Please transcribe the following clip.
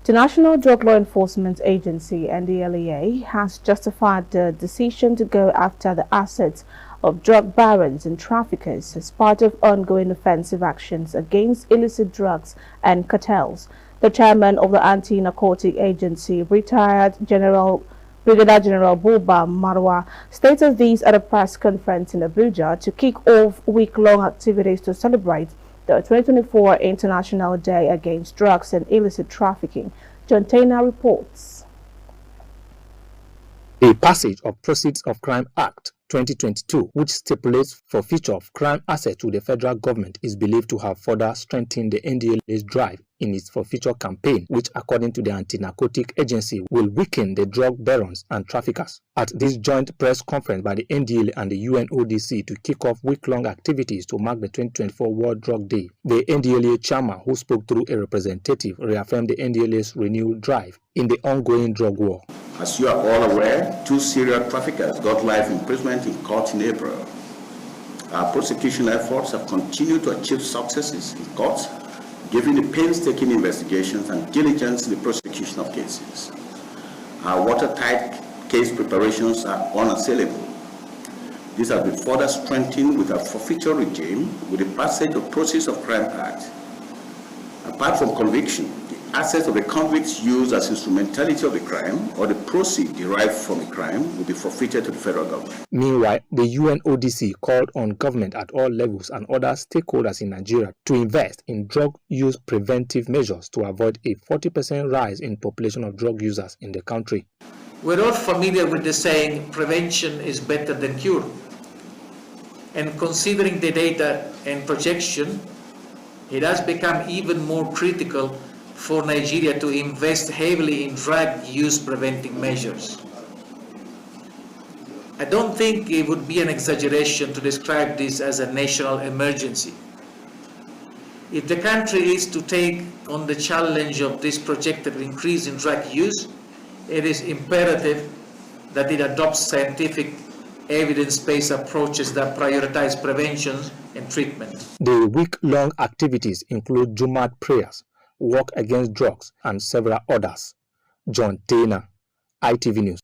The National Drug Law Enforcement Agency, NDLEA, has justified the decision to go after the assets of drug barons and traffickers as part of ongoing offensive actions against illicit drugs and cartels. The chairman of the Anti-Narcotic Agency, retired Brigadier General Buba Marwa, stated this at a press conference in Abuja to kick off week-long activities to celebrate the 2024 International Day Against Drugs and Illicit Trafficking. John Taylor reports. The passage of Proceeds of Crime Act 2022, which stipulates forfeiture of crime assets to the federal government, is believed to have further strengthened the NDLEA's drive in its forfeiture campaign, which, according to the Anti-Narcotic Agency, will weaken the drug barons and traffickers. At this joint press conference by the NDLEA and the UNODC to kick off week-long activities to mark the 2024 World Drug Day, the NDLEA chairman, who spoke through a representative, reaffirmed the NDLEA's renewed drive in the ongoing drug war. As you are all aware, 2 serial traffickers got life imprisonment in court in April. Our prosecution efforts have continued to achieve successes in court, given the painstaking investigations and diligence in the prosecution of cases. Our watertight case preparations are unassailable. This has been further strengthened with a forfeiture regime with the passage of Proceeds of Crime Act. Apart from conviction, the assets of the convicts used as instrumentality of the crime or the proceeds derived from the crime will be forfeited to the federal government. Meanwhile, the UNODC called on government at all levels and other stakeholders in Nigeria to invest in drug use preventive measures to avoid a 40% rise in population of drug users in the country. We're all familiar with the saying, prevention is better than cure. And considering the data and projection, it has become even more critical for Nigeria to invest heavily in drug use preventing measures. I don't think it would be an exaggeration to describe this as a national emergency. If the country is to take on the challenge of this projected increase in drug use, it is imperative that it adopts scientific, evidence-based approaches that prioritize prevention and treatment. The week-long activities include Jumat prayers, work against drugs, and several others. John Taylor, ITV News.